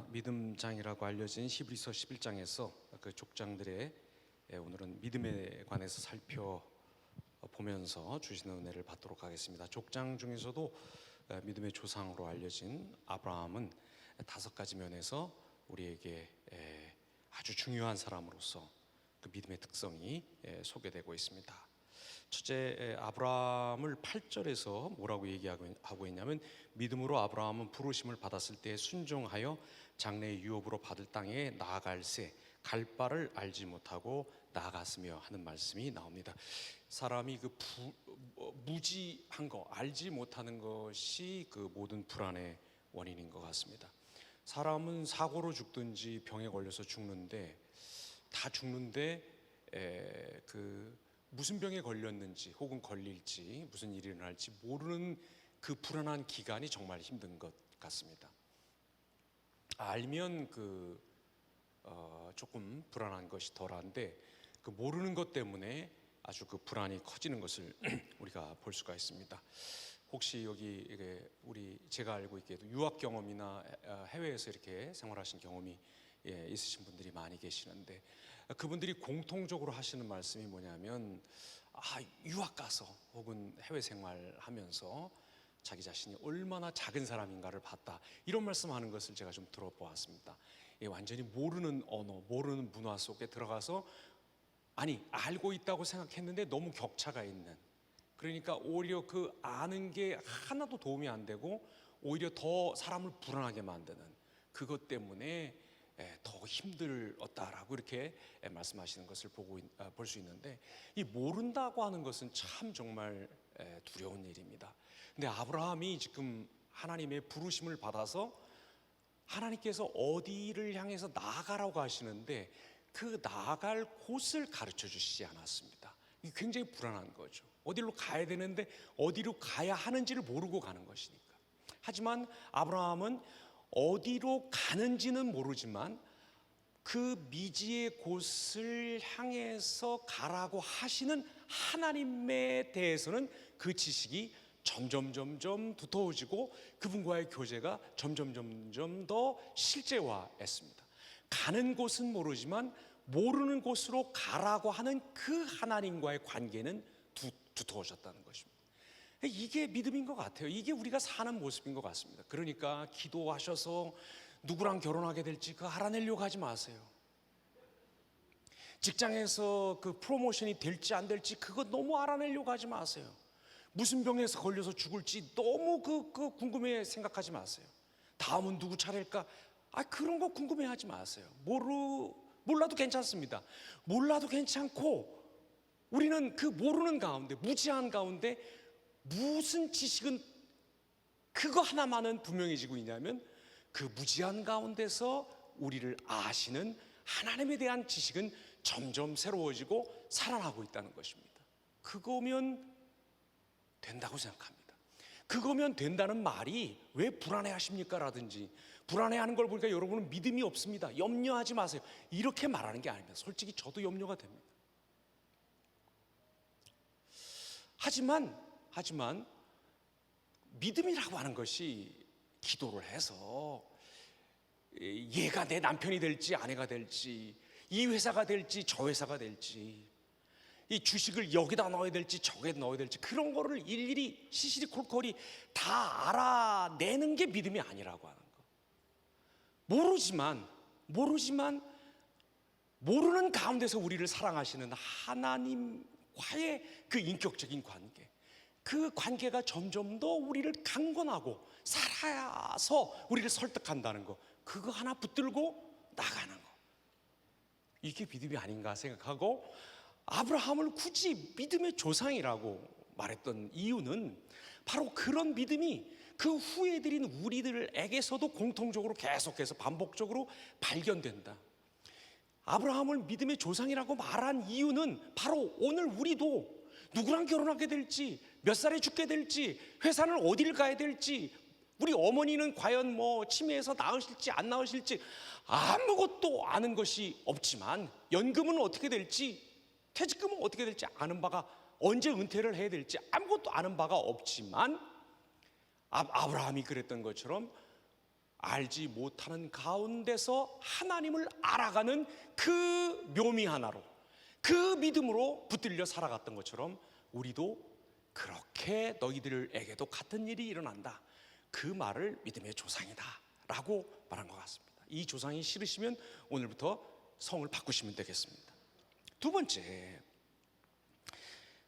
믿음장이라고 알려진 히브리서 11장에서 그 족장들의 오늘은 믿음에 관해서 살펴보면서 주시는 은혜를 받도록 하겠습니다. 족장 중에서도 믿음의 조상으로 알려진 아브라함은 5가지 면에서 우리에게 아주 중요한 사람으로서 그 믿음의 특성이 소개되고 있습니다. 첫째, 아브라함을 8절에서 뭐라고 얘기하고 있냐면, 믿음으로 아브라함은 부르심을 받았을 때 순종하여 장래의 유업으로 받을 땅에 나아갈새 갈 바를 알지 못하고 나아갔으며 하는 말씀이 나옵니다. 사람이 무지한 거, 알지 못하는 것이 그 모든 불안의 원인인 것 같습니다. 사람은 사고로 죽든지 병에 걸려서 죽는데 무슨 병에 걸렸는지 혹은 걸릴지 무슨 일이 일어날지 모르는 그 불안한 기간이 정말 힘든 것 같습니다. 알면 조금 불안한 것이 덜한데 그 모르는 것 때문에 아주 그 불안이 커지는 것을 우리가 볼 수가 있습니다. 혹시 여기 제가 알고 있게도 유학 경험이나 해외에서 이렇게 생활하신 경험이 있으신 분들이 많이 계시는데, 그분들이 공통적으로 하시는 말씀이 뭐냐면, 유학 가서 혹은 해외 생활하면서 자기 자신이 얼마나 작은 사람인가를 봤다, 이런 말씀하는 것을 제가 좀 들어보았습니다. 완전히 모르는 언어, 모르는 문화 속에 들어가서 알고 있다고 생각했는데 너무 격차가 있는, 그러니까 오히려 그 아는 게 하나도 도움이 안 되고 오히려 더 사람을 불안하게 만드는, 그것 때문에 더 힘들었다라고 이렇게 말씀하시는 것을 볼 수 있는데, 이 모른다고 하는 것은 참 정말 두려운 일입니다. 근데 아브라함이 지금 하나님의 부르심을 받아서 하나님께서 어디를 향해서 나아가라고 하시는데 그 나아갈 곳을 가르쳐 주시지 않았습니다. 이게 굉장히 불안한 거죠. 어디로 가야 되는데 어디로 가야 하는지를 모르고 가는 것이니까. 하지만 아브라함은 어디로 가는지는 모르지만 그 미지의 곳을 향해서 가라고 하시는 하나님에 대해서는 그 지식이 점점 두터워지고 그분과의 교제가 점점 더 실제화했습니다. 가는 곳은 모르지만 모르는 곳으로 가라고 하는 그 하나님과의 관계는 두터워졌다는 것입니다. 이게 믿음인 것 같아요. 이게 우리가 사는 모습인 것 같습니다. 그러니까 기도하셔서 누구랑 결혼하게 될지 그거 알아내려고 하지 마세요. 직장에서 그 프로모션이 될지 안 될지 그거 너무 알아내려고 하지 마세요. 무슨 병에서 걸려서 죽을지 너무 그 궁금해 생각하지 마세요. 다음은 누구 차례일까? 그런 거 궁금해하지 마세요. 몰라도 괜찮습니다. 몰라도 괜찮고, 우리는 그 모르는 가운데, 무지한 가운데 무슨 지식은 그거 하나만은 분명해지고 있냐면, 그 무지한 가운데서 우리를 아시는 하나님에 대한 지식은 점점 새로워지고 살아나고 있다는 것입니다. 그거면 된다고 생각합니다. 그거면 된다는 말이 왜 불안해하십니까? 라든지, 불안해하는 걸 보니까 여러분은 믿음이 없습니다, 염려하지 마세요, 이렇게 말하는 게 아닙니다. 솔직히 저도 염려가 됩니다. 하지만 믿음이라고 하는 것이 기도를 해서 얘가 내 남편이 될지 아내가 될지, 이 회사가 될지 저 회사가 될지, 이 주식을 여기다 넣어야 될지 저기다 넣어야 될지, 그런 거를 일일이 시시콜콜이 다 알아내는 게 믿음이 아니라고 하는 거. 모르지만 모르는 가운데서 우리를 사랑하시는 하나님과의 그 인격적인 관계, 그 관계가 점점 더 우리를 강건하고 살아서 우리를 설득한다는 거, 그거 하나 붙들고 나가는 거, 이게 믿음이 아닌가 생각하고, 아브라함을 굳이 믿음의 조상이라고 말했던 이유는 바로 그런 믿음이 그 후예들인 우리들에게서도 공통적으로 계속해서 반복적으로 발견된다. 아브라함을 믿음의 조상이라고 말한 이유는 바로 오늘 우리도 누구랑 결혼하게 될지, 몇 살에 죽게 될지, 회사는 어딜 가야 될지, 우리 어머니는 과연 치매에서 나으실지 안 나으실지 아무것도 아는 것이 없지만, 연금은 어떻게 될지, 퇴직금은 어떻게 될지 아는 바가, 언제 은퇴를 해야 될지 아무것도 아는 바가 없지만, 아브라함이 그랬던 것처럼 알지 못하는 가운데서 하나님을 알아가는 그 묘미 하나로, 그 믿음으로 붙들려 살아갔던 것처럼 우리도 그렇게 너희들에게도 같은 일이 일어난다, 그 말을 믿음의 조상이다 라고 말한 것 같습니다. 이 조상이 싫으시면 오늘부터 성을 바꾸시면 되겠습니다. 두 번째,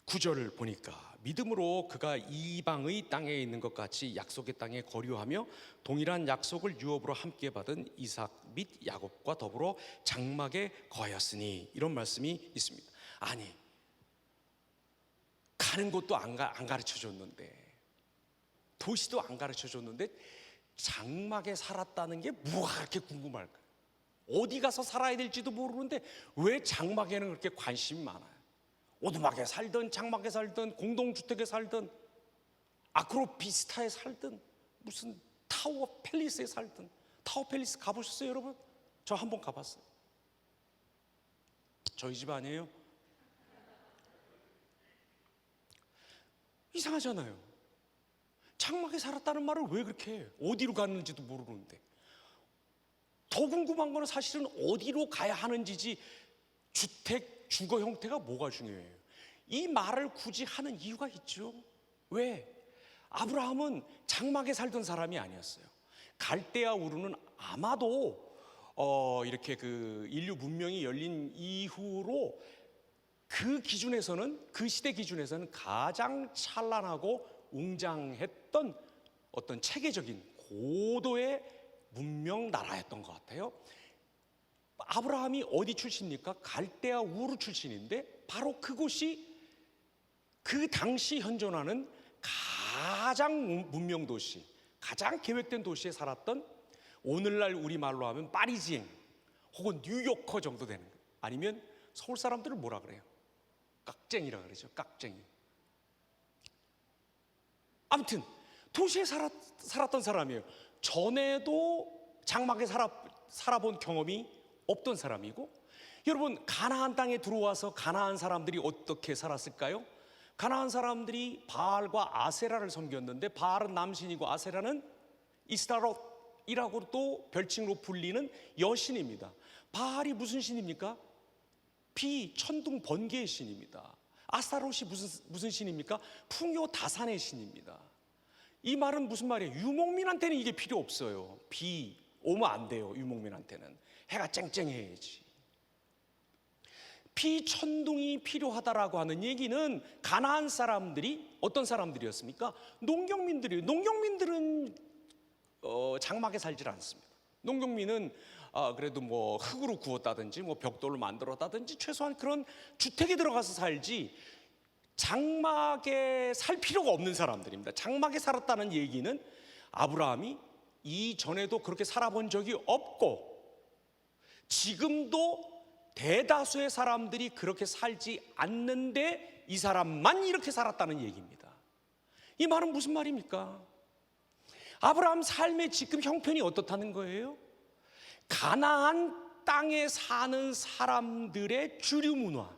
9절을 보니까 믿음으로 그가 이방의 땅에 있는 것 같이 약속의 땅에 거류하며 동일한 약속을 유업으로 함께 받은 이삭 및 야곱과 더불어 장막에 거하였으니, 이런 말씀이 있습니다. 아니, 가는 곳도 안 가르쳐 줬는데, 도시도 안 가르쳐 줬는데 장막에 살았다는 게 뭐가 그렇게 궁금할까요? 어디 가서 살아야 될지도 모르는데 왜 장막에는 그렇게 관심이 많아요? 오두막에 살든 장막에 살든 공동주택에 살든 아크로비스타에 살든 무슨 타워 팰리스에 살든. 타워 팰리스 가보셨어요 여러분? 저 한번 가봤어요. 저희 집 아니에요? 이상하잖아요. 장막에 살았다는 말을 왜 그렇게 해요? 어디로 갔는지도 모르는데. 더 궁금한 거는 사실은 어디로 가야 하는지지, 주택, 주거 형태가 뭐가 중요해요? 이 말을 굳이 하는 이유가 있죠. 왜? 아브라함은 장막에 살던 사람이 아니었어요. 갈대아 우르는 아마도 이렇게 그 인류 문명이 열린 이후로 그 기준에서는, 그 시대 기준에서는 가장 찬란하고 웅장했던 어떤 체계적인 고도의 문명 나라였던 것 같아요. 아브라함이 어디 출신입니까? 갈대아 우르 출신인데, 바로 그곳이 그 당시 현존하는 가장 문명 도시, 가장 계획된 도시에 살았던, 오늘날 우리말로 하면 파리지앵 혹은 뉴요커 정도 되는, 아니면 서울 사람들은 뭐라 그래요? 깍쟁이라 그러죠. 깍쟁이. 아무튼 도시에 살았던 사람이에요. 전에도 장막에 살아본 경험이 없던 사람이고, 여러분, 가나안 땅에 들어와서 가나안 사람들이 어떻게 살았을까요? 가나안 사람들이 바알과 아세라를 섬겼는데, 바알은 남신이고 아세라는 이스타롯이라고 또 별칭으로 불리는 여신입니다. 바알이 무슨 신입니까? 비, 천둥, 번개의 신입니다. 아스타롯이 무슨 신입니까? 풍요, 다산의 신입니다. 이 말은 무슨 말이에요? 유목민한테는 이게 필요 없어요. 비 오면 안 돼요. 유목민한테는 해가 쨍쨍해야지. 비, 천둥이 필요하다라고 하는 얘기는 가나안 사람들이 어떤 사람들이었습니까? 농경민들이에요. 농경민들은 장막에 살질 않습니다. 농경민은 그래도 뭐 흙으로 구웠다든지 뭐 벽돌로 만들었다든지 최소한 그런 주택에 들어가서 살지, 장막에 살 필요가 없는 사람들입니다. 장막에 살았다는 얘기는 아브라함이 이전에도 그렇게 살아본 적이 없고, 지금도 대다수의 사람들이 그렇게 살지 않는데 이 사람만 이렇게 살았다는 얘기입니다. 이 말은 무슨 말입니까? 아브라함 삶의 지금 형편이 어떻다는 거예요? 가나안 땅에 사는 사람들의 주류 문화,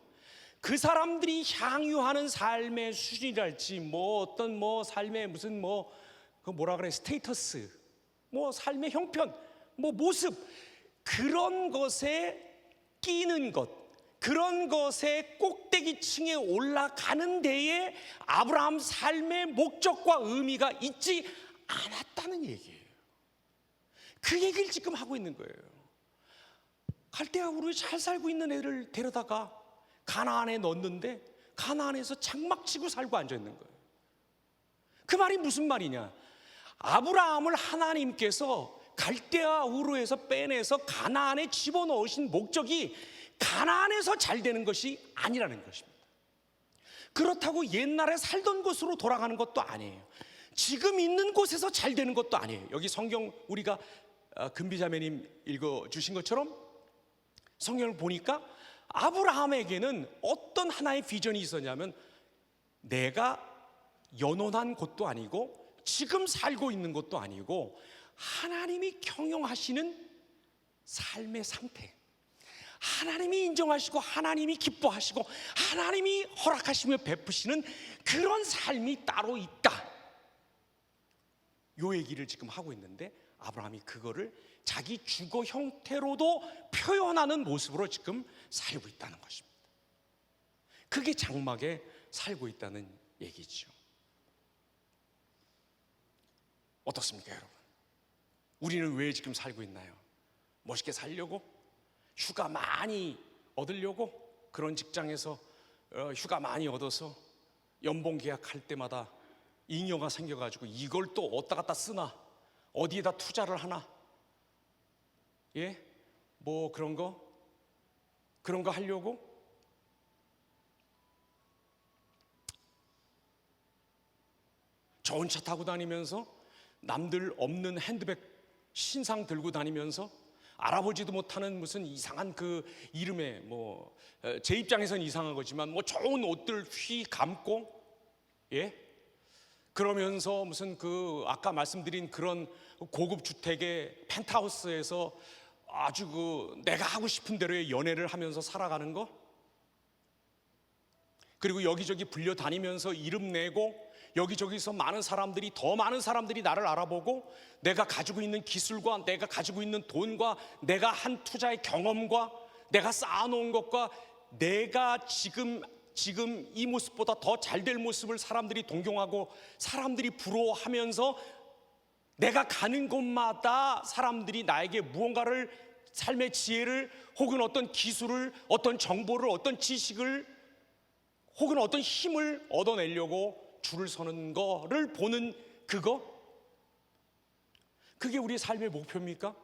그 사람들이 향유하는 삶의 수준이랄지, 뭐 어떤 뭐 삶의 무슨 뭐 그 뭐라 그래, 스테이터스, 뭐 삶의 형편, 뭐 모습, 그런 것에 끼는 것, 그런 것에 꼭대기층에 올라가는 데에 아브라함 삶의 목적과 의미가 있지 않았다는 얘기예요. 그 얘기를 지금 하고 있는 거예요. 갈대아 우르에 잘 살고 있는 애를 데려다가 가나안에 넣었는데 가나안에서 장막 치고 살고 앉아 있는 거예요. 그 말이 무슨 말이냐? 아브라함을 하나님께서 갈대아 우르에서 빼내서 가나안에 집어넣으신 목적이 가나안에서 잘 되는 것이 아니라는 것입니다. 그렇다고 옛날에 살던 곳으로 돌아가는 것도 아니에요. 지금 있는 곳에서 잘 되는 것도 아니에요. 여기 성경 우리가 금비자매님 읽어주신 것처럼 성경을 보니까 아브라함에게는 어떤 하나의 비전이 있었냐면, 내가 연혼한 곳도 아니고 지금 살고 있는 것도 아니고 하나님이 경영하시는 삶의 상태, 하나님이 인정하시고 하나님이 기뻐하시고 하나님이 허락하시며 베푸시는 그런 삶이 따로 있다, 요 얘기를 지금 하고 있는데, 아브라함이 그거를 자기 주거 형태로도 표현하는 모습으로 지금 살고 있다는 것입니다. 그게 장막에 살고 있다는 얘기죠. 어떻습니까, 여러분? 우리는 왜 지금 살고 있나요? 멋있게 살려고? 휴가 많이 얻으려고? 그런 직장에서 휴가 많이 얻어서 연봉 계약할 때마다 잉여가 생겨가지고 이걸 또 어디다 갖다 쓰나? 어디에다 투자를 하나? 예? 뭐 그런 거 하려고? 좋은 차 타고 다니면서 남들 없는 핸드백 신상 들고 다니면서 알아보지도 못하는 무슨 이상한 그 이름에 뭐 제 입장에선 이상한 거지만 뭐 좋은 옷들 휘 감고, 예? 그러면서 무슨 그 아까 말씀드린 그런 고급 주택의 펜트하우스에서 아주 그 내가 하고 싶은 대로의 연애를 하면서 살아가는 거, 그리고 여기저기 불려 다니면서 이름 내고 여기저기서 더 많은 사람들이 나를 알아보고 내가 가지고 있는 기술과 내가 가지고 있는 돈과 내가 한 투자의 경험과 내가 쌓아놓은 것과 내가 지금 이 모습보다 더 잘 될 모습을 사람들이 동경하고 사람들이 부러워하면서 내가 가는 곳마다 사람들이 나에게 무언가를, 삶의 지혜를 혹은 어떤 기술을, 어떤 정보를, 어떤 지식을 혹은 어떤 힘을 얻어내려고 줄을 서는 거를 보는 그게 우리의 삶의 목표입니까?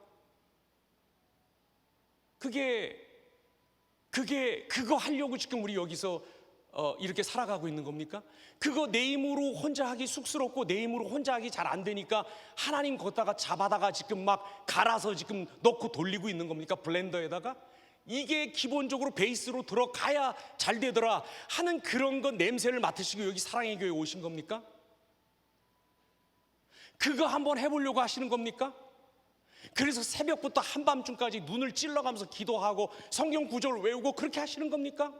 그거 하려고 지금 우리 여기서 이렇게 살아가고 있는 겁니까? 그거 내 힘으로 혼자 하기 쑥스럽고 내 힘으로 혼자 하기 잘 안 되니까 하나님 걷다가 잡아다가 지금 막 갈아서 지금 넣고 돌리고 있는 겁니까? 블렌더에다가? 이게 기본적으로 베이스로 들어가야 잘 되더라 하는 그런 거 냄새를 맡으시고 여기 사랑의 교회에 오신 겁니까? 그거 한번 해보려고 하시는 겁니까? 그래서 새벽부터 한밤중까지 눈을 찔러가면서 기도하고 성경 구절을 외우고 그렇게 하시는 겁니까?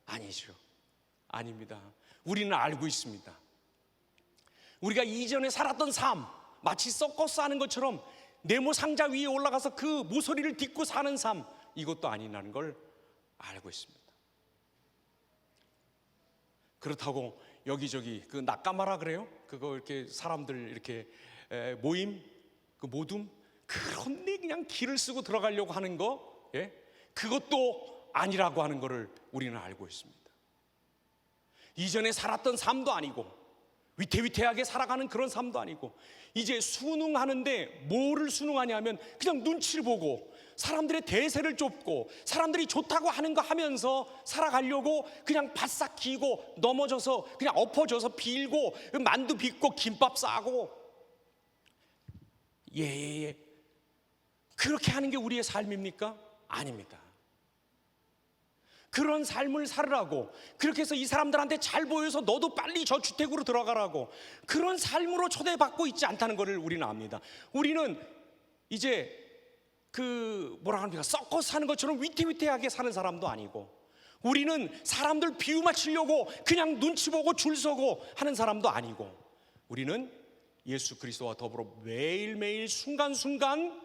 아니죠. 아닙니다. 우리는 알고 있습니다. 우리가 이전에 살았던 삶, 마치 섞어서 하는 것처럼 네모 상자 위에 올라가서 그 모서리를 딛고 사는 삶, 이것도 아니라는 걸 알고 있습니다. 그렇다고 여기저기 그 낙가마라 그래요? 그거 이렇게 사람들 이렇게 모임, 그 모둠, 그런데 그냥 길을 쓰고 들어가려고 하는 거, 예? 그것도 아니라고 하는 것을 우리는 알고 있습니다. 이전에 살았던 삶도 아니고 위태위태하게 살아가는 그런 삶도 아니고 이제 순응하는데 뭐를 순응하냐면 그냥 눈치를 보고 사람들의 대세를 쫓고 사람들이 좋다고 하는 거 하면서 살아가려고 그냥 바싹 기고 넘어져서 그냥 엎어져서 빌고 만두 빚고 김밥 싸고 예. 그렇게 하는 게 우리의 삶입니까? 아닙니다. 그런 삶을 살으라고, 그렇게 해서 이 사람들한테 잘 보여서 너도 빨리 저 주택으로 들어가라고, 그런 삶으로 초대받고 있지 않다는 것을 우리는 압니다. 우리는 이제 뭐라 합니까? 썩어 사는 것처럼 위태위태하게 사는 사람도 아니고, 우리는 사람들 비유 맞추려고 그냥 눈치 보고 줄 서고 하는 사람도 아니고, 우리는 예수 그리스도와 더불어 매일매일 순간순간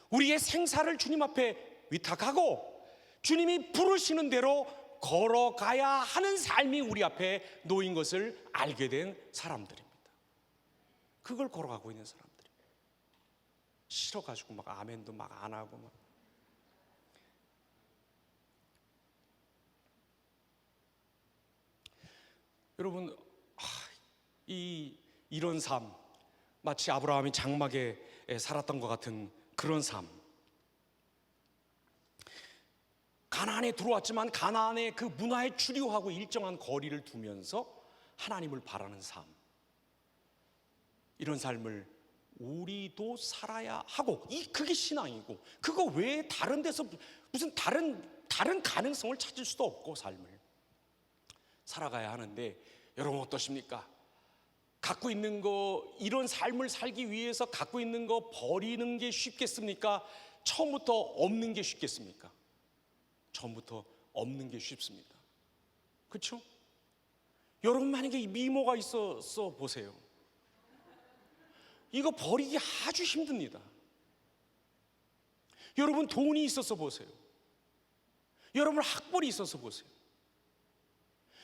우리의 생사를 주님 앞에 위탁하고 주님이 부르시는 대로 걸어가야 하는 삶이 우리 앞에 놓인 것을 알게 된 사람들입니다. 그걸 걸어가고 있는 사람들입니다. 싫어가지고 막 아멘도 막 안 하고 막. 여러분, 이런 삶, 마치 아브라함이 장막에 살았던 것 같은 그런 삶, 가나안에 들어왔지만 가나안의 그 문화에 추리하고 일정한 거리를 두면서 하나님을 바라는 삶, 이런 삶을 우리도 살아야 하고, 그게 신앙이고, 그거 외에 다른 데서 무슨 다른 가능성을 찾을 수도 없고 삶을 살아가야 하는데, 여러분 어떠십니까? 갖고 있는 거, 이런 삶을 살기 위해서 갖고 있는 거 버리는 게 쉽겠습니까? 처음부터 없는 게 쉽겠습니까? 처음부터 없는 게 쉽습니다. 그렇죠? 여러분 만약에 미모가 있어서 보세요. 이거 버리기 아주 힘듭니다. 여러분 돈이 있어서 보세요. 여러분 학벌이 있어서 보세요.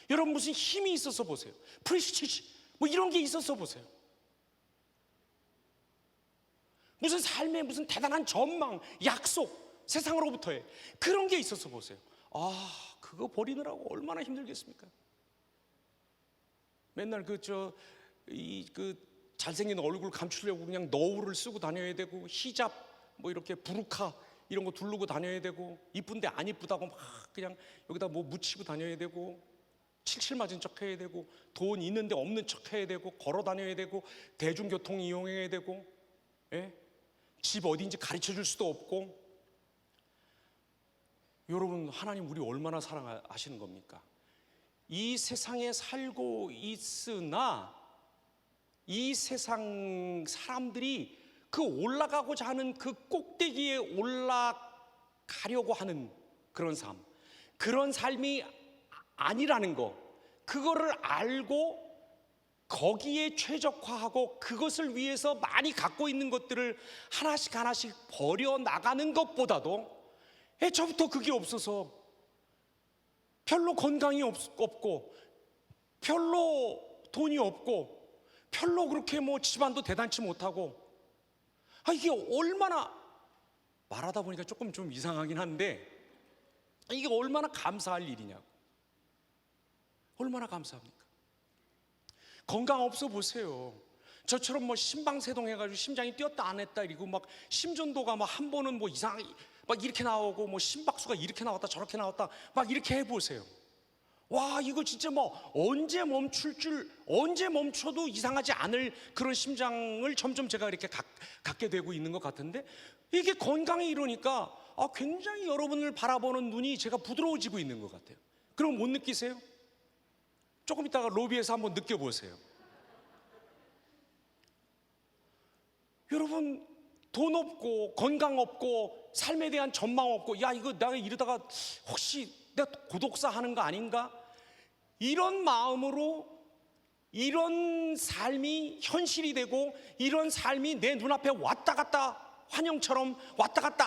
여러분 무슨 힘이 있어서 보세요. 프레스티지 뭐 이런 게 있어서 보세요. 무슨 삶에 무슨 대단한 전망, 약속, 세상으로부터의 그런 게 있어서 보세요. 그거 버리느라고 얼마나 힘들겠습니까? 맨날 그 잘생긴 얼굴 감추려고 그냥 너울을 쓰고 다녀야 되고, 히잡 뭐 이렇게 부르카 이런 거 두르고 다녀야 되고, 이쁜데 안 이쁘다고 막 그냥 여기다 뭐 묻히고 다녀야 되고, 칠칠 맞은 척 해야 되고, 돈 있는데 없는 척 해야 되고, 걸어 다녀야 되고, 대중교통 이용해야 되고, 집 어디인지 가르쳐 줄 수도 없고. 여러분, 하나님 우리 얼마나 사랑하시는 겁니까? 이 세상에 살고 있으나 이 세상 사람들이 그 올라가고자 하는 그 꼭대기에 올라가려고 하는 그런 삶, 그런 삶이 아니라는 거, 그거를 알고 거기에 최적화하고 그것을 위해서 많이 갖고 있는 것들을 하나씩 하나씩 버려나가는 것보다도 애초부터 그게 없어서 별로 건강이 없고 별로 돈이 없고 별로 그렇게 뭐 집안도 대단치 못하고, 이게 얼마나, 말하다 보니까 조금 좀 이상하긴 한데 이게 얼마나 감사할 일이냐고. 얼마나 감사합니까? 건강 없어 보세요. 저처럼 뭐 심방세동 해가지고 심장이 뛰었다 안 했다 이러고 막 심전도가 막 한 번은 뭐 이상하게 막 이렇게 나오고, 뭐 심박수가 이렇게 나왔다 저렇게 나왔다 막 이렇게 해보세요. 와, 이거 진짜 뭐 언제 멈춰도 이상하지 않을 그런 심장을 점점 제가 이렇게 갖게 되고 있는 것 같은데, 이게 건강이 이러니까 굉장히 여러분을 바라보는 눈이 제가 부드러워지고 있는 것 같아요. 그럼 못 느끼세요? 조금 이따가 로비에서 한번 느껴보세요. 여러분, 돈 없고 건강 없고 삶에 대한 전망 없고, 이거 내가 이러다가 혹시 내가 고독사 하는 거 아닌가? 이런 마음으로 이런 삶이 현실이 되고 이런 삶이 내 눈앞에 왔다 갔다 환영처럼 왔다 갔다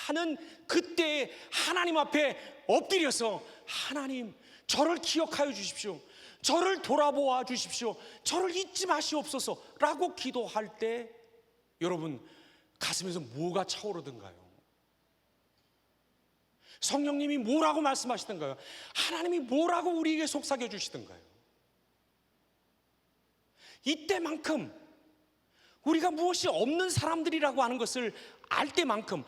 하는 그때 하나님 앞에 엎드려서, 하나님 저를 기억하여 주십시오, 저를 돌아보아 주십시오, 저를 잊지 마시옵소서 라고 기도할 때 여러분 가슴에서 뭐가 차오르던가요? 성령님이 뭐라고 말씀하시던가요? 하나님이 뭐라고 우리에게 속삭여 주시던가요? 이때만큼 우리가 무엇이 없는 사람들이라고 하는 것을 알 때만큼,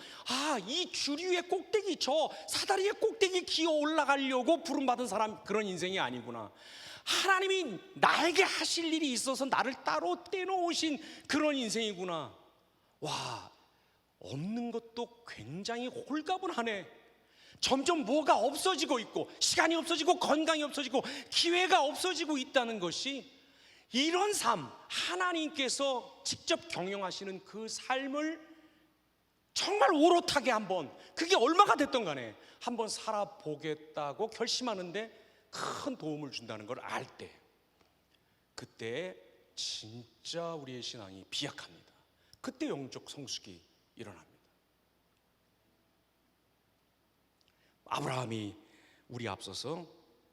이 주류의 꼭대기, 저 사다리의 꼭대기 기어 올라가려고 부름받은 사람, 그런 인생이 아니구나. 하나님이 나에게 하실 일이 있어서 나를 따로 떼놓으신 그런 인생이구나. 와, 없는 것도 굉장히 홀가분하네. 점점 뭐가 없어지고 있고, 시간이 없어지고 건강이 없어지고 기회가 없어지고 있다는 것이, 이런 삶, 하나님께서 직접 경영하시는 그 삶을 정말 오롯하게 한번, 그게 얼마가 됐던 간에 한번 살아보겠다고 결심하는데 큰 도움을 준다는 걸 알 때, 그때 진짜 우리의 신앙이 비약합니다. 그때 영적 성숙이 일어납니다. 아브라함이 우리 앞서서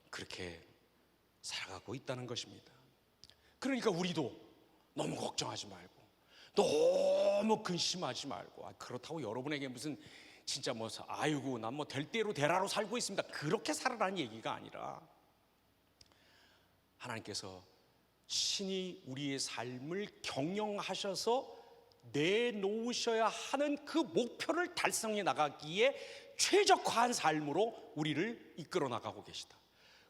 그렇게 살아가고 있다는 것입니다. 그러니까 우리도 너무 걱정하지 말고, 너무 근심하지 말고, 그렇다고 여러분에게 무슨 진짜 뭐 아이고 난 뭐 될 대로 되라로 살고 있습니다, 그렇게 살아라는 얘기가 아니라, 하나님께서 신이 우리의 삶을 경영하셔서 내놓으셔야 하는 그 목표를 달성해 나가기에 최적화한 삶으로 우리를 이끌어 나가고 계시다.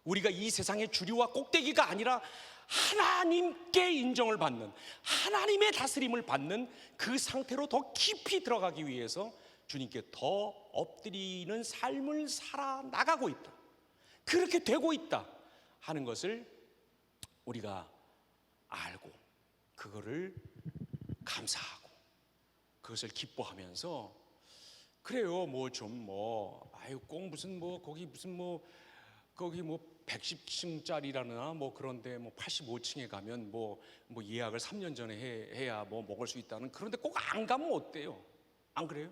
우리가 이 세상의 주류와 꼭대기가 아니라 하나님께 인정을 받는, 하나님의 다스림을 받는 그 상태로 더 깊이 들어가기 위해서 주님께 더 엎드리는 삶을 살아나가고 있다, 그렇게 되고 있다 하는 것을 우리가 알고, 그거를 감사하고 그것을 기뻐하면서, 그래요 뭐 좀 꼭 무슨 뭐 거기 무슨 뭐 거기 뭐 110층짜리라나 뭐 그런데 뭐 85층에 가면 뭐 예약을 3년 전에 해야 뭐 먹을 수 있다는, 그런데 꼭 안 가면 어때요? 안 그래요?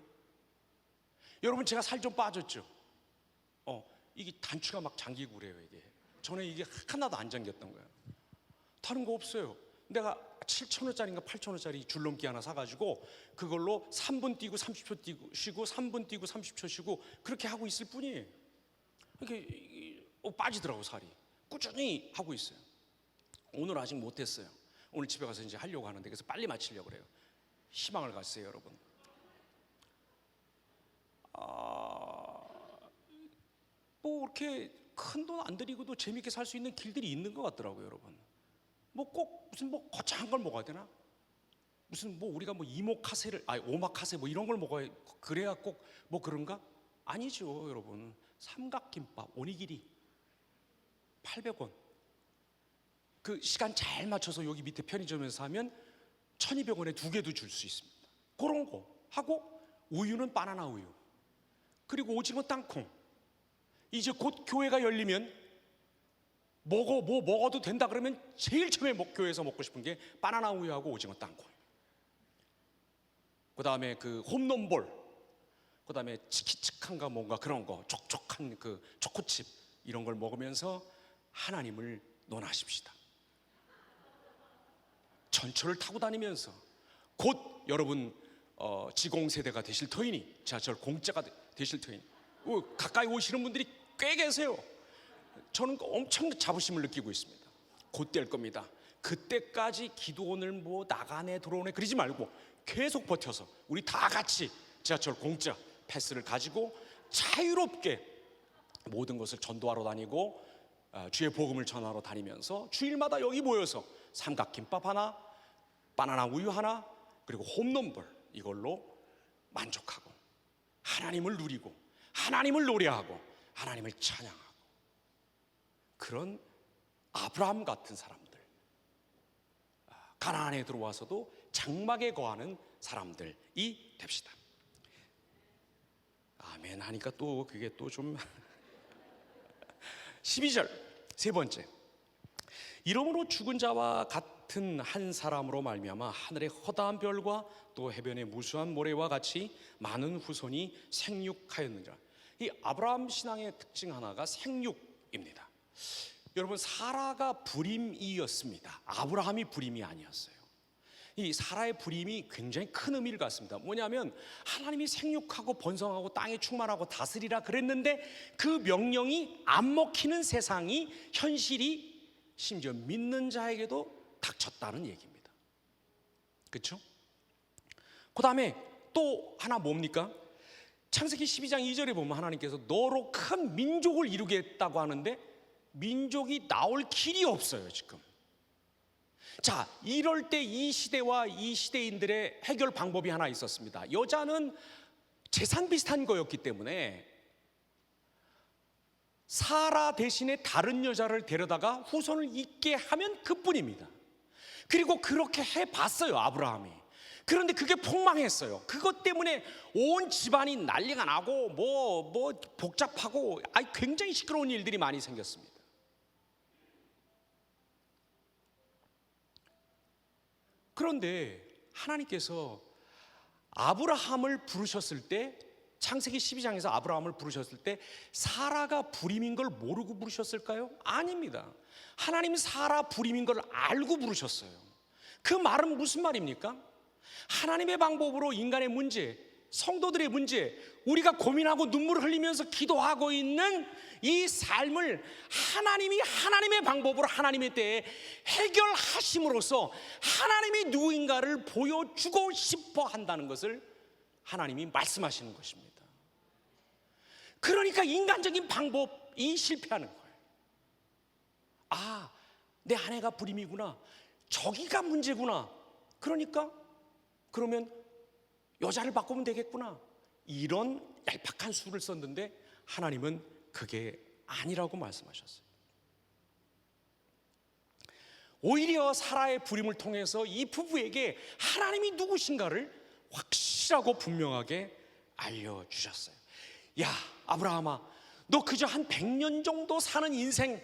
여러분, 제가 살 좀 빠졌죠? 이게 단추가 막 잠기고 그래요. 이게 전에 이게 하나도 안 잠겼던 거예요. 다른 거 없어요. 내가 7,000원짜리인가 8,000원짜리 줄넘기 하나 사가지고 그걸로 3분 뛰고 30초 뛰고 쉬고 3분 뛰고 30초 쉬고 그렇게 하고 있을 뿐이에요. 이게 빠지더라고, 살이. 꾸준히 하고 있어요. 오늘 아직 못했어요. 오늘 집에 가서 이제 하려고 하는데, 그래서 빨리 마치려고 그래요. 희망을 가지세요, 여러분. 뭐 이렇게 큰 돈 안 들이고도 재밌게 살 수 있는 길들이 있는 것 같더라고요, 여러분. 뭐 꼭 무슨 뭐 거창한 걸 먹어야 되나? 무슨 뭐 우리가 뭐 이모카세를 오마카세 뭐 이런 걸 먹어야 그래야 꼭 뭐 그런가? 아니죠, 여러분. 삼각김밥, 오니기리 800원. 그 시간 잘 맞춰서 여기 밑에 편의점에서 사면 1,200원에 2개도 줄 수 있습니다. 그런 거 하고, 우유는 바나나 우유, 그리고 오징어 땅콩. 이제 곧 교회가 열리면 뭐 먹어도 된다 그러면 제일 처음에 교회에서 먹고 싶은 게 바나나 우유하고 오징어 땅콩. 그 다음에 그 홈런볼, 그 다음에 치키치칸가 뭔가 그런 거, 촉촉한 그 초코칩, 이런 걸 먹으면서 하나님을 논하십시다. 전철을 타고 다니면서 곧 여러분 지공세대가 되실 터이니, 지하철 공짜가 되실 터이니 가까이 오시는 분들이 꽤 계세요. 저는 엄청 자부심을 느끼고 있습니다. 곧 될 겁니다. 그때까지 기도원을 뭐 나가네 들어오네 그러지 말고 계속 버텨서 우리 다 같이 지하철 공짜 패스를 가지고 자유롭게 모든 것을 전도하러 다니고 주의 복음을 전하러 다니면서 주일마다 여기 모여서 삼각김밥 하나, 바나나 우유 하나, 그리고 홈런볼, 이걸로 만족하고 하나님을 누리고 하나님을 노래하고 하나님을 찬양하고, 그런 아브라함 같은 사람들, 가나안에 들어와서도 장막에 거하는 사람들이 됩시다. 아멘 하니까 또 그게 또 좀 12절 세 번째, 이러므로 죽은 자와 같은 한 사람으로 말미암아 하늘의 허다한 별과 또 해변의 무수한 모래와 같이 많은 후손이 생육하였느니라. 이 아브라함 신앙의 특징 하나가 생육입니다. 여러분, 사라가 불임이었습니다. 아브라함이 불임이 아니었어요. 이 사라의 불임이 굉장히 큰 의미를 갖습니다. 뭐냐면 하나님이 생육하고 번성하고 땅에 충만하고 다스리라 그랬는데 그 명령이 안 먹히는 세상이, 현실이 심지어 믿는 자에게도 닥쳤다는 얘기입니다. 그렇죠? 그 다음에 또 하나 뭡니까? 창세기 12장 2절에 보면 하나님께서 너로 큰 민족을 이루겠다고 하는데 민족이 나올 길이 없어요, 지금. 자, 이럴 때 이 시대와 이 시대인들의 해결 방법이 하나 있었습니다. 여자는 재산 비슷한 거였기 때문에 사라 대신에 다른 여자를 데려다가 후손을 잇게 하면 그뿐입니다. 그리고 그렇게 해봤어요, 아브라함이. 그런데 그게 폭망했어요. 그것 때문에 온 집안이 난리가 나고 뭐 복잡하고 굉장히 시끄러운 일들이 많이 생겼습니다. 그런데 하나님께서 아브라함을 부르셨을 때, 창세기 12장에서 아브라함을 부르셨을 때 사라가 불임인 걸 모르고 부르셨을까요? 아닙니다. 하나님 사라 불임인 걸 알고 부르셨어요. 그 말은 무슨 말입니까? 하나님의 방법으로 인간의 문제, 성도들의 문제, 우리가 고민하고 눈물을 흘리면서 기도하고 있는 이 삶을 하나님이 하나님의 방법으로 하나님의 때에 해결하심으로써 하나님이 누구인가를 보여주고 싶어 한다는 것을 하나님이 말씀하시는 것입니다. 그러니까 인간적인 방법이 실패하는 거예요. 아, 내 아내가 불임이구나, 저기가 문제구나, 그러면 여자를 바꾸면 되겠구나, 이런 얄팍한 수를 썼는데 하나님은 그게 아니라고 말씀하셨어요. 오히려 사라의 불임을 통해서 이 부부에게 하나님이 누구신가를 확실하고 분명하게 알려주셨어요. 야, 아브라함아, 너 그저 한 100년 정도 사는 인생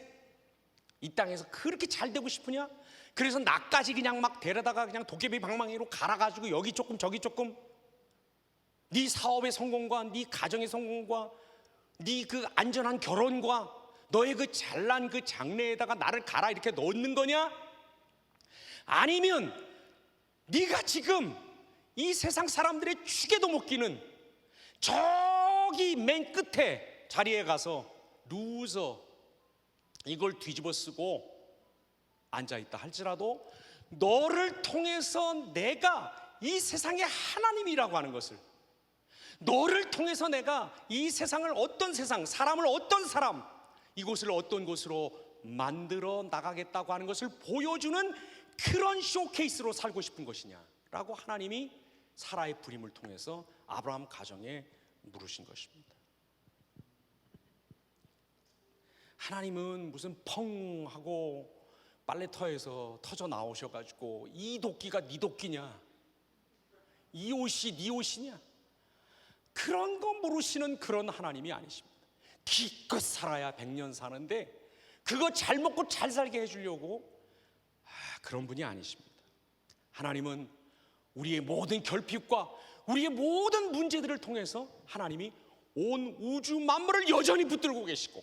이 땅에서 그렇게 잘 되고 싶으냐? 그래서 나까지 그냥 막 데려다가 그냥 도깨비 방망이로 갈아가지고 여기 조금 저기 조금, 네 사업의 성공과 네 가정의 성공과 네 그 안전한 결혼과 너의 그 잘난 그 장래에다가 나를 갈아 이렇게 넣는 거냐? 아니면 네가 지금 이 세상 사람들의 축에도 못 끼는 저기 맨 끝에 자리에 가서 루저 이걸 뒤집어 쓰고 앉아있다 할지라도 너를 통해서 내가 이 세상의 하나님이라고 하는 것을, 너를 통해서 내가 이 세상을 어떤 세상, 사람을 어떤 사람, 이곳을 어떤 곳으로 만들어 나가겠다고 하는 것을 보여주는 그런 쇼케이스로 살고 싶은 것이냐라고 하나님이 사라의 부림을 통해서 아브라함 가정에 물으신 것입니다. 하나님은 무슨 펑 하고 빨래터에서 터져 나오셔가지고 이 도끼가 네 도끼냐, 이 옷이 네 옷이냐, 그런 거 모르시는 그런 하나님이 아니십니다. 기껏 살아야 100년 사는데 그거 잘 먹고 잘 살게 해주려고 그런 분이 아니십니다. 하나님은 우리의 모든 결핍과 우리의 모든 문제들을 통해서 하나님이 온 우주 만물을 여전히 붙들고 계시고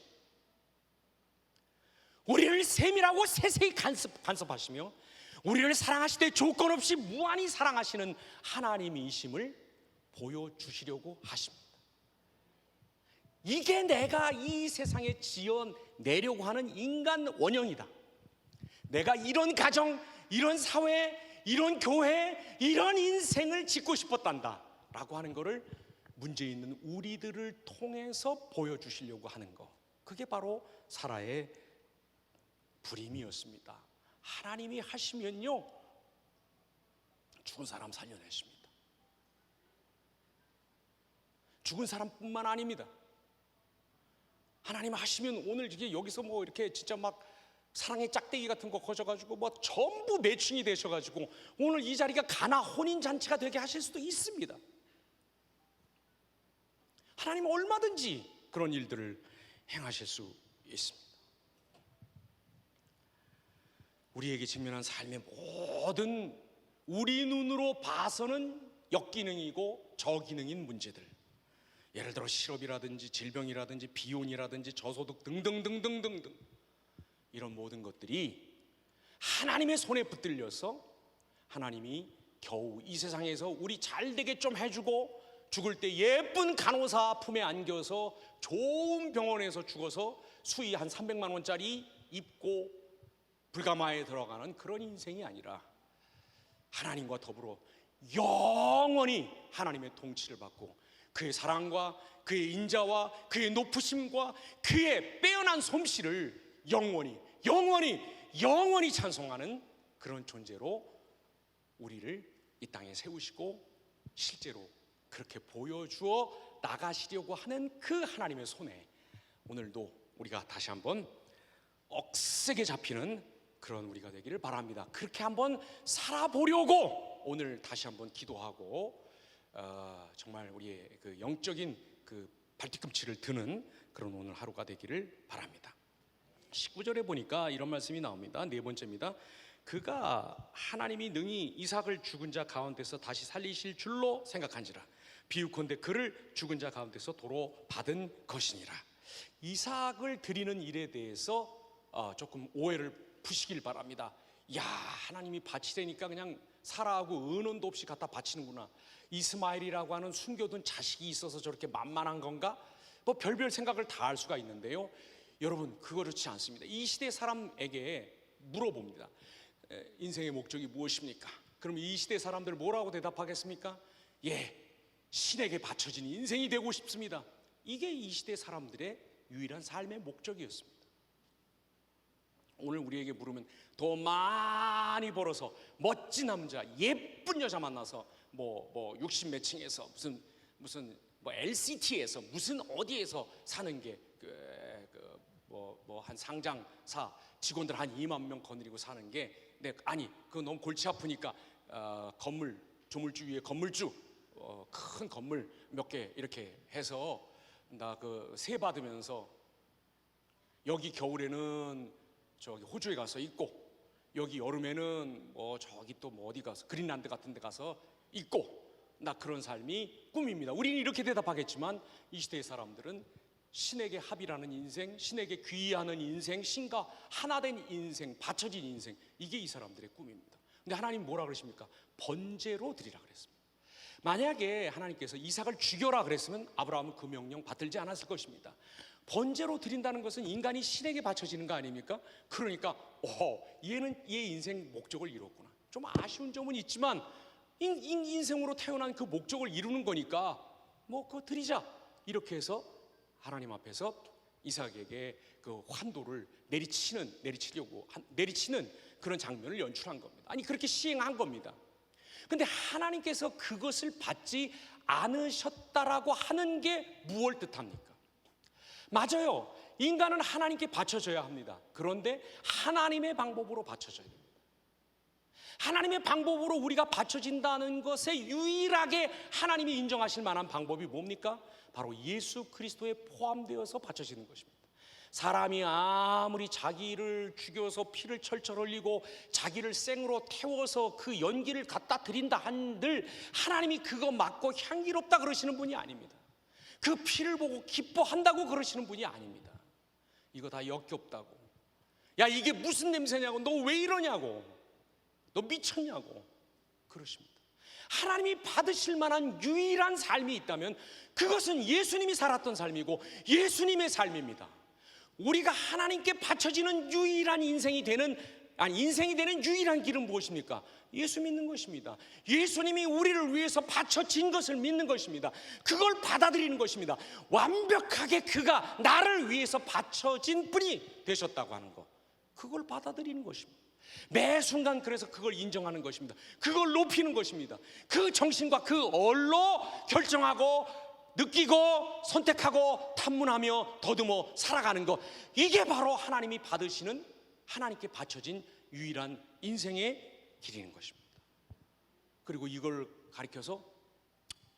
우리를 세밀하고 세세히 간섭하시며 우리를 사랑하실 때 조건 없이 무한히 사랑하시는 하나님이심을 보여주시려고 하십니다. 이게 내가 이 세상에 지어내려고 하는 인간 원형이다. 내가 이런 가정, 이런 사회, 이런 교회, 이런 인생을 짓고 싶었단다 라고 하는 것을 문제 있는 우리들을 통해서 보여주시려고 하는 것, 그게 바로 사라의 부림이었습니다. 하나님이 하시면요 죽은 사람 살려내십니다. 죽은 사람뿐만 아닙니다. 하나님 하시면 오늘 이게 여기서 뭐 이렇게 진짜 막 사랑의 짝대기 같은 거 거져가지고 뭐 전부 매칭이 되셔가지고 오늘 이 자리가 가나 혼인잔치가 되게 하실 수도 있습니다. 하나님 얼마든지 그런 일들을 행하실 수 있습니다. 우리에게 직면한 삶의 모든 우리 눈으로 봐서는 역기능이고 저기능인 문제들, 예를 들어 실업이라든지 질병이라든지 비혼이라든지 저소득 등등등등등등, 이런 모든 것들이 하나님의 손에 붙들려서 하나님이 겨우 이 세상에서 우리 잘되게 좀 해주고 죽을 때 예쁜 간호사 품에 안겨서 좋은 병원에서 죽어서 수의 한 300만 원짜리 입고 불가마에 들어가는 그런 인생이 아니라 하나님과 더불어 영원히 하나님의 통치를 받고 그의 사랑과 그의 인자와 그의 높으심과 그의 빼어난 솜씨를 영원히 찬송하는 그런 존재로 우리를 이 땅에 세우시고 실제로 그렇게 보여주어 나가시려고 하는 그 하나님의 손에 오늘도 우리가 다시 한번 억세게 잡히는 그런 우리가 되기를 바랍니다. 그렇게 한번 살아보려고 오늘 다시 한번 기도하고 정말 우리의 그 영적인 그 발뒤꿈치를 드는 그런 오늘 하루가 되기를 바랍니다. 19절에 보니까 이런 말씀이 나옵니다. 네 번째입니다. 그가 하나님이 능히 이삭을 죽은 자 가운데서 다시 살리실 줄로 생각한지라 비유컨대 그를 죽은 자 가운데서 도로 받은 것이니라. 이삭을 드리는 일에 대해서 조금 오해를 푸시길 바랍니다. 야, 하나님이 바치되니까 그냥 사라하고 은원도 없이 갖다 바치는구나. 이스마엘이라고 하는 숨겨둔 자식이 있어서 저렇게 만만한 건가? 뭐 별별 생각을 다 할 수가 있는데요, 여러분 그렇지 않습니다. 이 시대 사람에게 물어봅니다. 인생의 목적이 무엇입니까? 그럼 이 시대 사람들 뭐라고 대답하겠습니까? 예, 신에게 바쳐진 인생이 되고 싶습니다. 이게 이 시대 사람들의 유일한 삶의 목적이었습니다. 오늘 우리에게 물으면 더 많이 벌어서 멋진 남자, 예쁜 여자 만나서 뭐 60 매칭에서 무슨 뭐 LCT에서 무슨 어디에서 사는 게 한 상장사 직원들 한 2만 명 거느리고 사는 게 아니 그거 너무 골치 아프니까 조물주 위에 건물주 큰 건물 몇 개 이렇게 해서 나 그 세 받으면서 여기 겨울에는 저기 호주에 가서 있고, 여기 여름에는 뭐 저기 또 뭐 어디 가서 그린란드 같은 데 가서 있고, 나 그런 삶이 꿈입니다. 우리는 이렇게 대답하겠지만 이 시대의 사람들은 신에게 합이라는 인생, 신에게 귀의하는 인생, 신과 하나된 인생, 받쳐진 인생, 이게 이 사람들의 꿈입니다. 근데 하나님 뭐라 그러십니까? 번제로 드리라 그랬습니다. 만약에 하나님께서 이삭을 죽여라 그랬으면 아브라함은 그 명령 받들지 않았을 것입니다. 번제로 드린다는 것은 인간이 신에게 바쳐지는 거 아닙니까? 그러니까 얘는 얘 인생 목적을 이뤘구나. 좀 아쉬운 점은 있지만 인생으로 태어난 그 목적을 이루는 거니까 뭐 그거 드리자, 이렇게 해서 하나님 앞에서 이삭에게 그 환도를 내리치는 그런 장면을 연출한 겁니다. 아니, 그렇게 시행한 겁니다. 근데 하나님께서 그것을 받지 않으셨다라고 하는 게 무엇을 뜻합니까? 맞아요. 인간은 하나님께 바쳐져야 합니다. 그런데 하나님의 방법으로 바쳐져야 됩니다. 하나님의 방법으로 우리가 바쳐진다는 것에 유일하게 하나님이 인정하실 만한 방법이 뭡니까? 바로 예수 그리스도에 포함되어서 바쳐지는 것입니다. 사람이 아무리 자기를 죽여서 피를 철철 흘리고 자기를 생으로 태워서 그 연기를 갖다 드린다 한들 하나님이 그거 맞고 향기롭다 그러시는 분이 아닙니다. 그 피를 보고 기뻐한다고 그러시는 분이 아닙니다. 이거 다 역겹다고, 야 이게 무슨 냄새냐고, 너 왜 이러냐고, 너 미쳤냐고 그러십니다. 하나님이 받으실 만한 유일한 삶이 있다면 그것은 예수님이 살았던 삶이고 예수님의 삶입니다. 우리가 하나님께 바쳐지는 유일한 인생이 되는 유일한 길은 무엇입니까? 예수 믿는 것입니다. 예수님이 우리를 위해서 바쳐진 것을 믿는 것입니다. 그걸 받아들이는 것입니다. 완벽하게 그가 나를 위해서 바쳐진 분이 되셨다고 하는 것, 그걸 받아들이는 것입니다. 매 순간 그래서 그걸 인정하는 것입니다. 그걸 높이는 것입니다. 그 정신과 그 얼로 결정하고 느끼고 선택하고 탐문하며 더듬어 살아가는 것, 이게 바로 하나님이 받으시는, 하나님께 바쳐진 유일한 인생의 길인 것입니다. 그리고 이걸 가리켜서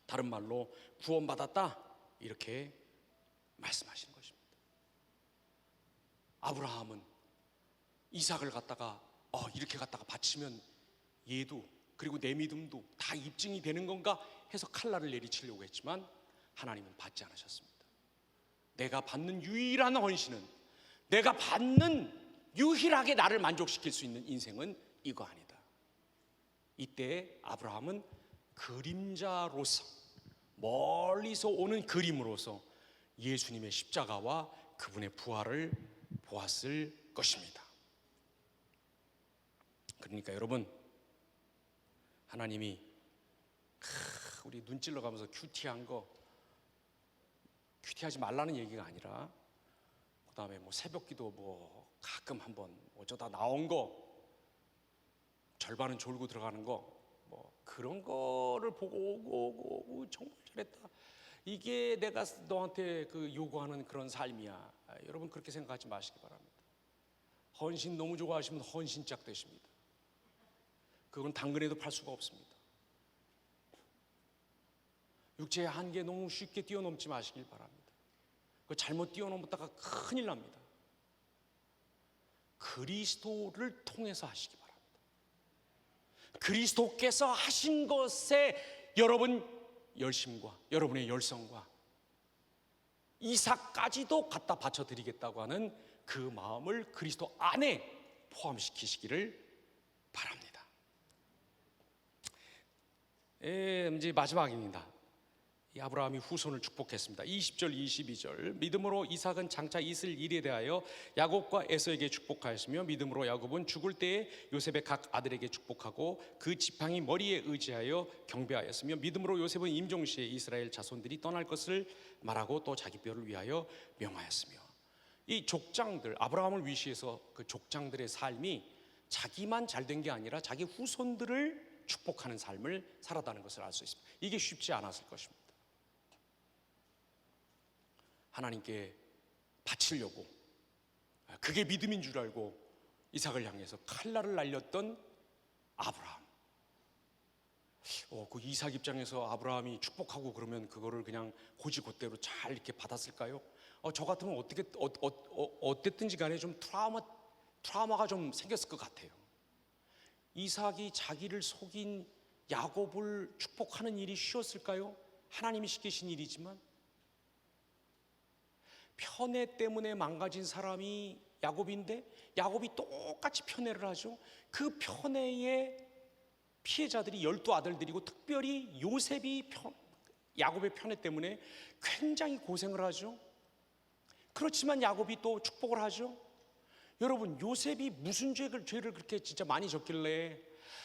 다른 말로 구원받았다 이렇게 말씀하시는 것입니다. 아브라함은 이삭을 갖다가 이렇게 갖다가 바치면 얘도 그리고 내 믿음도 다 입증이 되는 건가 해서 칼날을 내리치려고 했지만 하나님은 받지 않으셨습니다. 내가 받는 유일한 헌신은, 내가 받는 유일하게 나를 만족시킬 수 있는 인생은 이거 아니다. 이때 아브라함은 그림자로서, 멀리서 오는 그림으로서 예수님의 십자가와 그분의 부활을 보았을 것입니다. 그러니까 여러분, 하나님이 우리 눈 찔러가면서 큐티하지 말라는 얘기가 아니라, 그 다음에 뭐 새벽기도 뭐 가끔 한번 어쩌다 나온 거, 절반은 졸고 들어가는 거, 뭐 그런 거를 보고 오고 정말 잘했다, 이게 내가 너한테 그 요구하는 그런 삶이야. 여러분 그렇게 생각하지 마시기 바랍니다. 헌신 너무 좋아하시면 헌신짝 되십니다. 그건 당근에도 팔 수가 없습니다. 육체의 한계 너무 쉽게 뛰어넘지 마시길 바랍니다. 그 잘못 뛰어넘었다가 큰일 납니다. 그리스도를 통해서 하시기 바랍니다. 그리스도께서 하신 것에 여러분 열심과 여러분의 열성과 이삭까지도 갖다 바쳐드리겠다고 하는 그 마음을 그리스도 안에 포함시키시기를 바랍니다. 이제 마지막입니다. 이 아브라함이 후손을 축복했습니다. 20절 22절, 믿음으로 이삭은 장차 있을 일에 대하여 야곱과 에서에게 축복하였으며 믿음으로 야곱은 죽을 때에 요셉의 각 아들에게 축복하고 그 지팡이 머리에 의지하여 경배하였으며 믿음으로 요셉은 임종시에 이스라엘 자손들이 떠날 것을 말하고 또 자기 뼈를 위하여 명하였으며, 이 족장들, 아브라함을 위시해서 그 족장들의 삶이 자기만 잘된 게 아니라 자기 후손들을 축복하는 삶을 살았다는 것을 알 수 있습니다. 이게 쉽지 않았을 것입니다. 하나님께 바치려고, 그게 믿음인 줄 알고 이삭을 향해서 칼날을 날렸던 아브라함. 그 이삭 입장에서 아브라함이 축복하고 그러면 그거를 그냥 고지고대로 잘 이렇게 받았을까요? 저 같으면 어땠든지 간에 좀 트라우마가 좀 생겼을 것 같아요. 이삭이 자기를 속인 야곱을 축복하는 일이 쉬웠을까요? 하나님이 시키신 일이지만 편애 때문에 망가진 사람이 야곱인데 야곱이 똑같이 편애를 하죠. 그 편애의 피해자들이 12아들들이고 특별히 요셉이 야곱의 편애 때문에 굉장히 고생을 하죠. 그렇지만 야곱이 또 축복을 하죠. 여러분, 요셉이 무슨 죄를 그렇게 진짜 많이 졌길래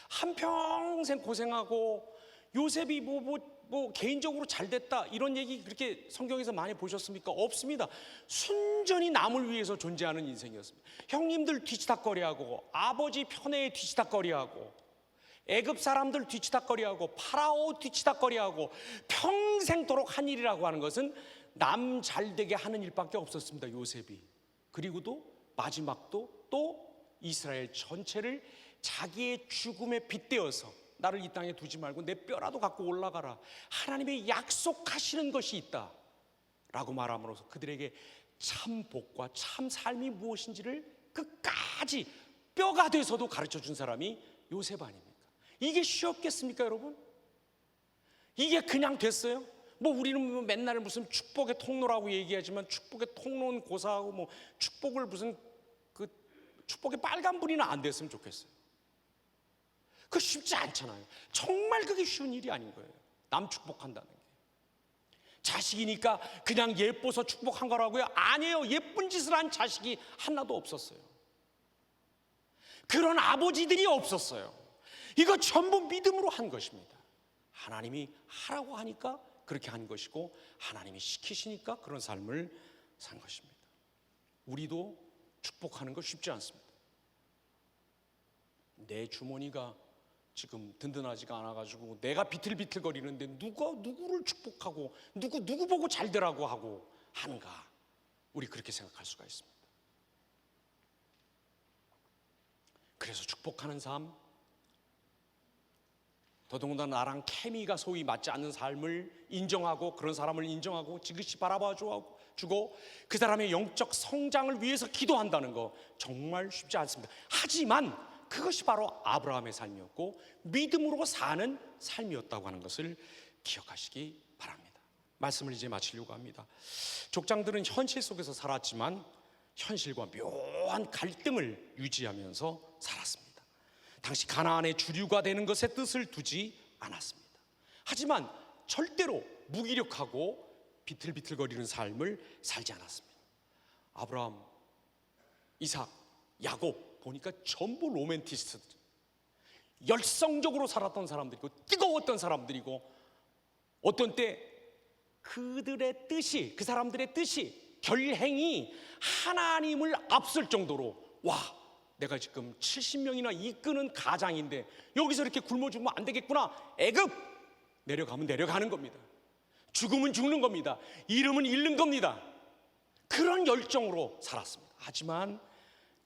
한평생 고생하고 요셉이 뭐 개인적으로 잘 됐다 이런 얘기 그렇게 성경에서 많이 보셨습니까? 없습니다. 순전히 남을 위해서 존재하는 인생이었습니다. 형님들 뒤치다꺼리하고 아버지 편애에 뒤치다꺼리하고 애굽 사람들 뒤치다꺼리하고 파라오 뒤치다꺼리하고 평생도록 한 일이라고 하는 것은 남 잘되게 하는 일밖에 없었습니다. 요셉이. 그리고도 마지막도 또 이스라엘 전체를 자기의 죽음에 빗대어서 나를 이 땅에 두지 말고 내 뼈라도 갖고 올라가라, 하나님의 약속하시는 것이 있다 라고 말함으로써 그들에게 참 복과 참 삶이 무엇인지를 끝까지 뼈가 돼서도 가르쳐 준 사람이 요셉 아닙니까? 이게 쉬웠겠습니까, 여러분? 이게 그냥 됐어요? 우리는 맨날 무슨 축복의 통로라고 얘기하지만 축복의 통로는 고사하고 축복을 무슨 축복의 빨간불이나 안 됐으면 좋겠어요. 그거 쉽지 않잖아요. 정말 그게 쉬운 일이 아닌 거예요. 남 축복한다는 게. 자식이니까 그냥 예뻐서 축복한 거라고요? 아니에요. 예쁜 짓을 한 자식이 하나도 없었어요. 그런 아버지들이 없었어요. 이거 전부 믿음으로 한 것입니다. 하나님이 하라고 하니까 그렇게 한 것이고 하나님이 시키시니까 그런 삶을 산 것입니다. 우리도 축복하는 거 쉽지 않습니다. 내 주머니가 지금 든든하지가 않아가지고 내가 비틀비틀거리는데 누구를 축복하고 누구 보고 잘 되라고 하고 하는가? 우리 그렇게 생각할 수가 있습니다. 그래서 축복하는 삶, 더더군다나 나랑 케미가 소위 맞지 않는 삶을 인정하고 그런 사람을 인정하고 지그시 바라봐 주고 그 사람의 영적 성장을 위해서 기도한다는 거 정말 쉽지 않습니다. 하지만 그것이 바로 아브라함의 삶이었고 믿음으로 사는 삶이었다고 하는 것을 기억하시기 바랍니다. 말씀을 이제 마치려고 합니다. 족장들은 현실 속에서 살았지만 현실과 묘한 갈등을 유지하면서 살았습니다. 당시 가나안의 주류가 되는 것에 뜻을 두지 않았습니다. 하지만 절대로 무기력하고 비틀비틀거리는 삶을 살지 않았습니다. 아브라함, 이삭, 야곱 보니까 전부 로맨티스트들, 열성적으로 살았던 사람들이고 뜨거웠던 사람들이고 어떤 때 그들의 뜻이, 그 사람들의 뜻이, 결행이 하나님을 앞설 정도로 내가 지금 70명이나 이끄는 가장인데 여기서 이렇게 굶어 죽으면 안 되겠구나. 애굽 내려가면 내려가는 겁니다. 죽으면 죽는 겁니다. 잃으면 잃는 겁니다. 그런 열정으로 살았습니다. 하지만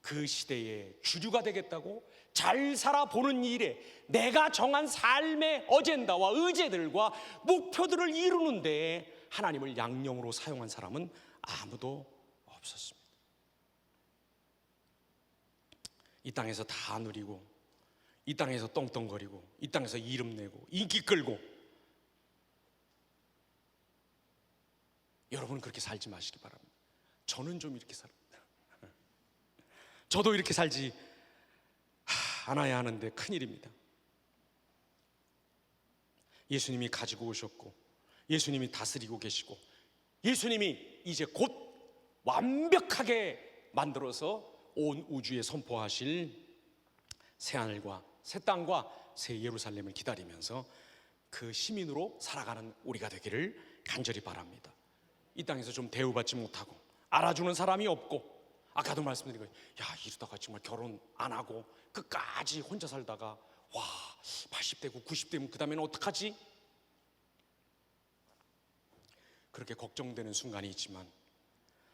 그 시대의 주류가 되겠다고 잘 살아보는 일에 내가 정한 삶의 어젠다와 의제들과 목표들을 이루는데 하나님을 양령으로 사용한 사람은 아무도 없었습니다. 이 땅에서 다 누리고 이 땅에서 떵떵거리고 이 땅에서 이름 내고 인기 끌고, 여러분은 그렇게 살지 마시기 바랍니다. 저는 좀 이렇게 살아요. 저도 이렇게 살지 않아야 하는데 큰일입니다. 예수님이 가지고 오셨고 예수님이 다스리고 계시고 예수님이 이제 곧 완벽하게 만들어서 온 우주에 선포하실 새하늘과 새 땅과 새 예루살렘을 기다리면서 그 시민으로 살아가는 우리가 되기를 간절히 바랍니다. 이 땅에서 좀 대우받지 못하고 알아주는 사람이 없고, 아까도 말씀드린 거예요. 이러다가 정말 결혼 안 하고 끝까지 혼자 살다가 80대고 90대면 그 다음에는 어떡하지? 그렇게 걱정되는 순간이 있지만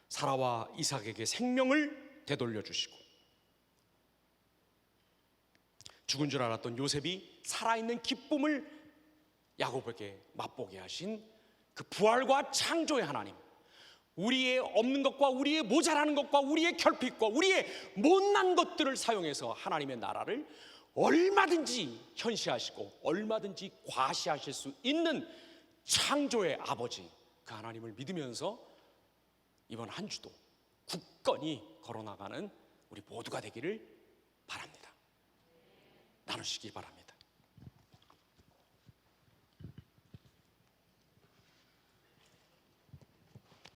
사라와 이삭에게 생명을 되돌려 주시고 죽은 줄 알았던 요셉이 살아있는 기쁨을 야곱에게 맛보게 하신 그 부활과 창조의 하나님, 우리의 없는 것과 우리의 모자라는 것과 우리의 결핍과 우리의 못난 것들을 사용해서 하나님의 나라를 얼마든지 현시하시고 얼마든지 과시하실 수 있는 창조의 아버지, 그 하나님을 믿으면서 이번 한 주도 굳건히 걸어나가는 우리 모두가 되기를 바랍니다. 나누시기 바랍니다.